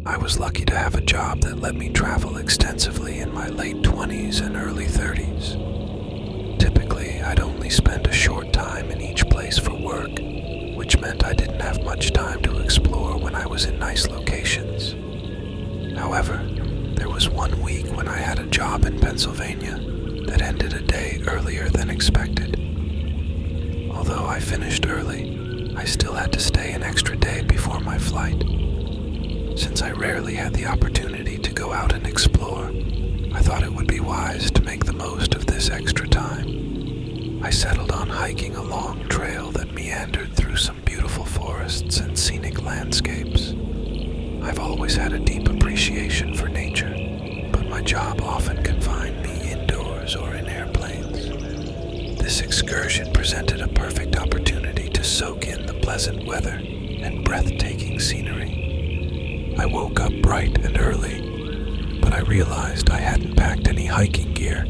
I was lucky to have a job that let me travel extensively in my late 20s and early 30s. Typically, I'd only spend a short time in each place for work, which meant I didn't have much time to explore when I was in nice locations. However, there was one week when I had a job in Pennsylvania that ended a day earlier than expected. Although I finished early, I still had to stay an extra day before my flight. Since I rarely had the opportunity to go out and explore, I thought it would be wise to make the most of this extra time. I settled on hiking a long trail that meandered through some beautiful forests and scenic landscapes. I've always had a deep appreciation for nature, but my job often confined me indoors or in airplanes. This excursion presented a perfect opportunity to soak in the pleasant weather and breathtaking scenery. I woke up bright and early, but I realized I hadn't packed any hiking gear,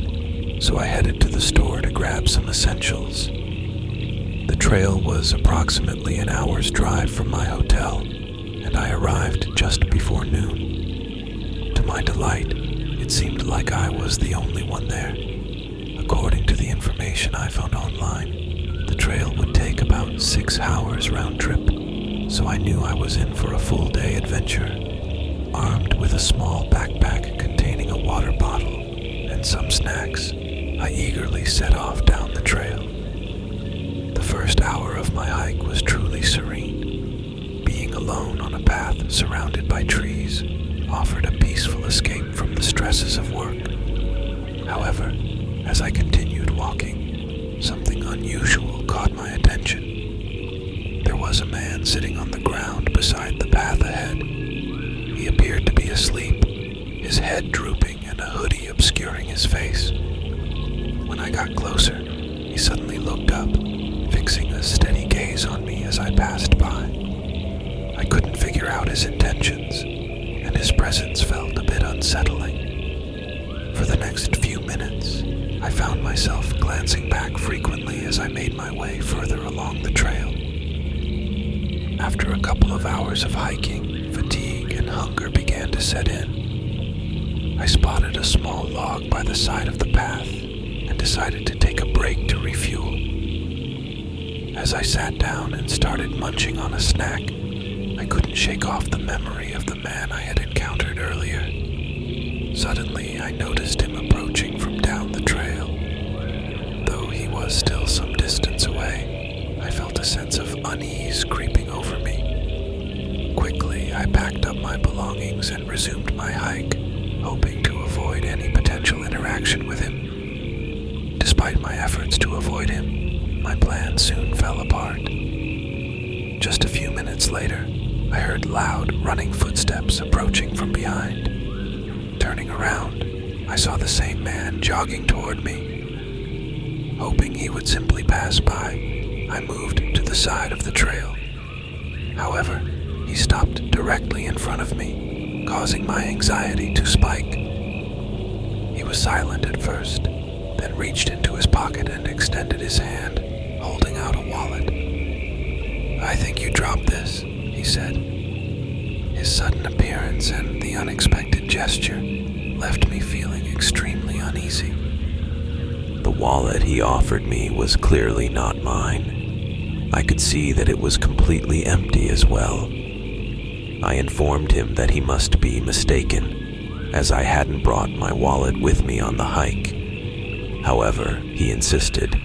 so I headed to the store to grab some essentials. The trail was approximately an hour's drive from my hotel, and I arrived just before noon. To my delight, it seemed like I was the only one there. According to the information I found online, the trail would take about 6 hours round trip, so I knew I was in for a full-day adventure. Armed with a small backpack containing a water bottle and some snacks, I eagerly set off down the trail. The first hour of my hike was truly serene. Being alone on a path surrounded by trees offered a peaceful escape from the stresses of work. However, as I continued walking, something unusual caught my attention. There was a man sitting on the ground beside the path ahead. He appeared to be asleep, his head drooping and a hoodie obscuring his face. When I got closer, he suddenly looked up, fixing a steady gaze on me as I passed by. I couldn't figure out his intentions, and his presence felt a bit unsettling. For the next few minutes, I found myself glancing back frequently as I made my way further along the trail. After a couple of hours of hiking, fatigue and hunger began to set in. I spotted a small log by the side of the path and decided to take a break to refuel. As I sat down and started munching on a snack, I couldn't shake off the memory of the man I had encountered earlier. Suddenly, I noticed him approaching from down the trail. Though he was still some distance away, I felt a sense of unease creeping over me. Quickly, I packed up my belongings and resumed my hike, hoping to avoid any potential interaction with him. Despite my efforts to avoid him, my plan soon fell apart. Just a few minutes later, I heard loud, running footsteps approaching from behind. Turning around, I saw the same man jogging toward me. Hoping he would simply pass by, I moved to the side of the trail. However, he stopped directly in front of me, causing my anxiety to spike. He was silent at first, then reached into his pocket and extended his hand, holding out a wallet. "I think you dropped this," he said. His sudden appearance and the unexpected gesture left me feeling extremely uneasy. The wallet he offered me was clearly not mine. I could see that it was completely empty as well. I informed him that he must be mistaken, as I hadn't brought my wallet with me on the hike. However, he insisted,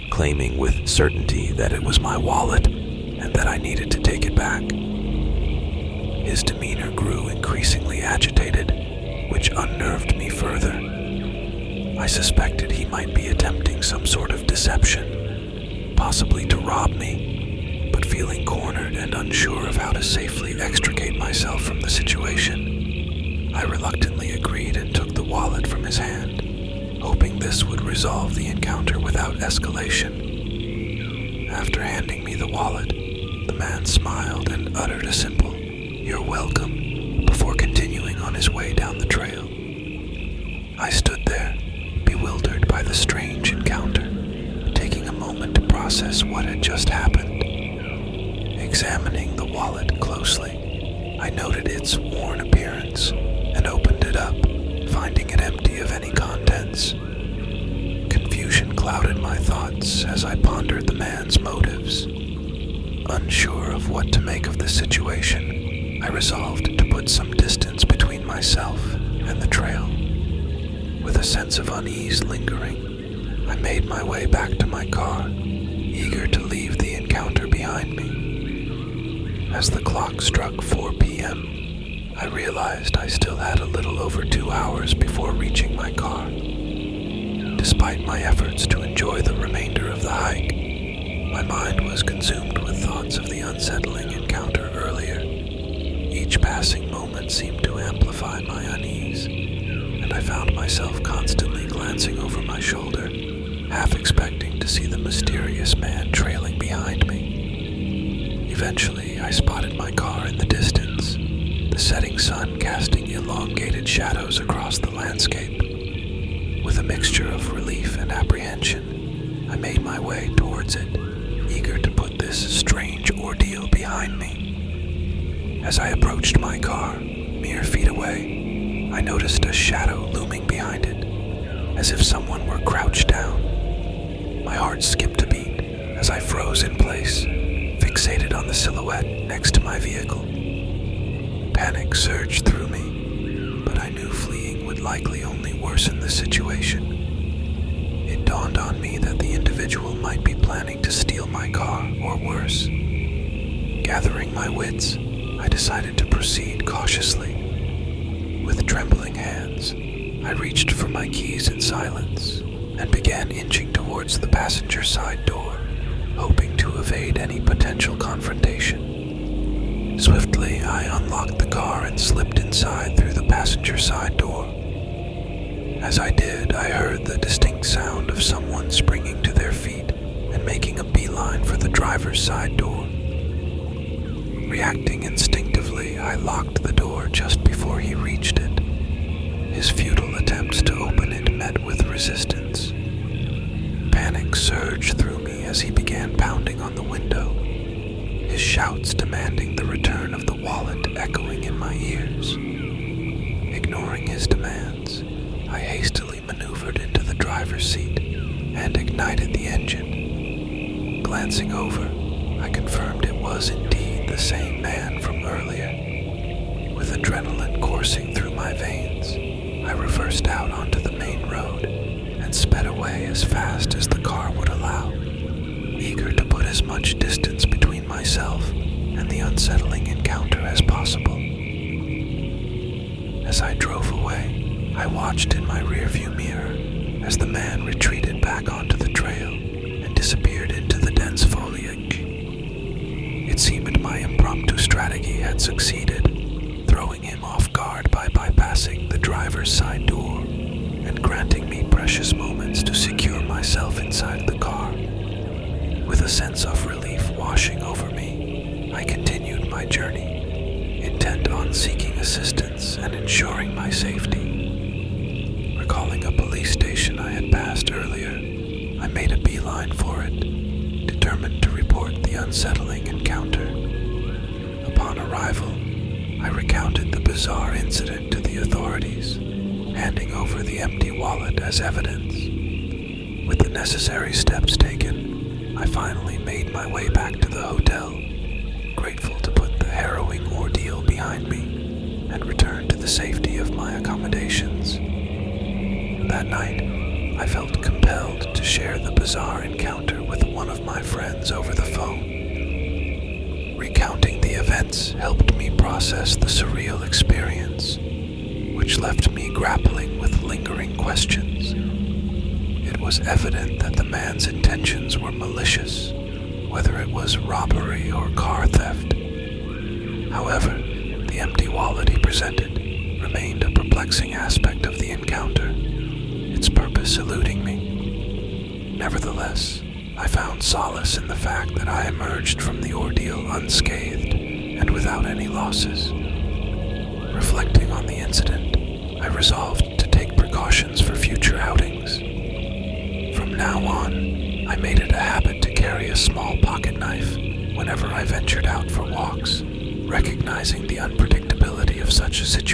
claiming with certainty that it was my wallet and that I needed to take it back. His demeanor grew increasingly agitated, which unnerved me further. I suspected he might be attempting some sort of deception, possibly to rob me, but feeling cornered and unsure of how to safely extricate myself from the situation, I reluctantly agreed and took the wallet from his hand, hoping this would resolve the encounter without escalation. After handing me the wallet, the man smiled and uttered a simple, "You're welcome," before continuing on his way down the trail. I stood there, bewildered by the strange encounter, taking a moment to process what had just happened. Examining the wallet closely, I I noted its worn appearance and opened it up, finding it empty of any contents. Confusion clouded my thoughts as I pondered the man's motives. Unsure of what to make of the situation, I resolved to put some distance between myself and the trail. With a sense of unease lingering, I made my way back to my car, eager to leave the encounter behind me. As the clock struck 4 p.m., I realized I still had a little over 2 hours before reaching my car. Despite my efforts to enjoy the remainder of the hike, my mind was consumed with thoughts of the unsettling encounter earlier. Each passing moment seemed to amplify my unease, and I found myself constantly glancing over my shoulder, half expecting to see the mysterious man trailing behind me. Eventually, I spotted my car in the distance, the setting sun casting elongated shadows across the landscape. With a mixture of relief and apprehension, I made my way towards it, eager to put this strange ordeal behind me. As I approached my car, mere feet away, I noticed a shadow looming behind it, as if someone were crouched down. My heart skipped a beat as I froze in place, fixated on the silhouette next to my vehicle. Panic surged through me, but I knew fleeing would likely only worsen the situation. It dawned on me that the individual might be planning to steal my car, or worse. Gathering my wits, I decided to proceed cautiously. With trembling hands, I reached for my keys in silence and began inching towards the passenger side door, hoping to evade any potential confrontation. Swiftly, I unlocked the car and slipped inside through the passenger side door. As I did, I heard the distinct sound of someone springing to their feet and making a beeline for the driver's side door. Reacting instinctively, I locked the door just before he reached it. His futile attempts to open it met with resistance. Panic surged through me as he began pounding on the window, his shouts demanding the return of the wallet echoing in my ears. Ignoring his demands, I hastily maneuvered into the driver's seat and ignited the engine. Glancing over, I confirmed it was indeed the same man from earlier. With adrenaline coursing through my veins, I reversed out onto the main road and sped away as fast as the car would allow, eager to put as much distance between myself and the unsettling encounter as possible. As I drove away, I watched in my rearview mirror as the man retreated back onto the trail and disappeared into the dense foliage. It seemed my impromptu strategy had succeeded, throwing him off guard by bypassing the driver's side door and granting me precious moments to secure myself inside the car. With a sense of relief washing over me, I continued my journey, intent on seeking assistance and ensuring my safety. Recalling a police station I had passed earlier, I made a beeline for it, determined to report the unsettling encounter. Upon arrival, I recounted the bizarre incident to the authorities, handing over the empty wallet as evidence. With the necessary steps taken, I finally made my way back to the hotel, grateful to put the harrowing ordeal behind me and return to the safety of my accommodations. That night, I felt compelled to share the bizarre encounter with one of my friends over the phone. Recounting the events helped me process the surreal experience, which left me grappling with lingering questions. It was evident that the man's intentions were malicious, whether it was robbery or car theft. However, the empty wallet he presented remained a perplexing aspect of the encounter, its purpose eluding me. Nevertheless, I found solace in the fact that I emerged from the ordeal unscathed and without any losses. Reflecting on the incident, I resolved to take precautions for future outings. From now on, I made it a habit to carry a small pocket knife whenever I ventured out for walks, Recognizing the unpredictability of such a situation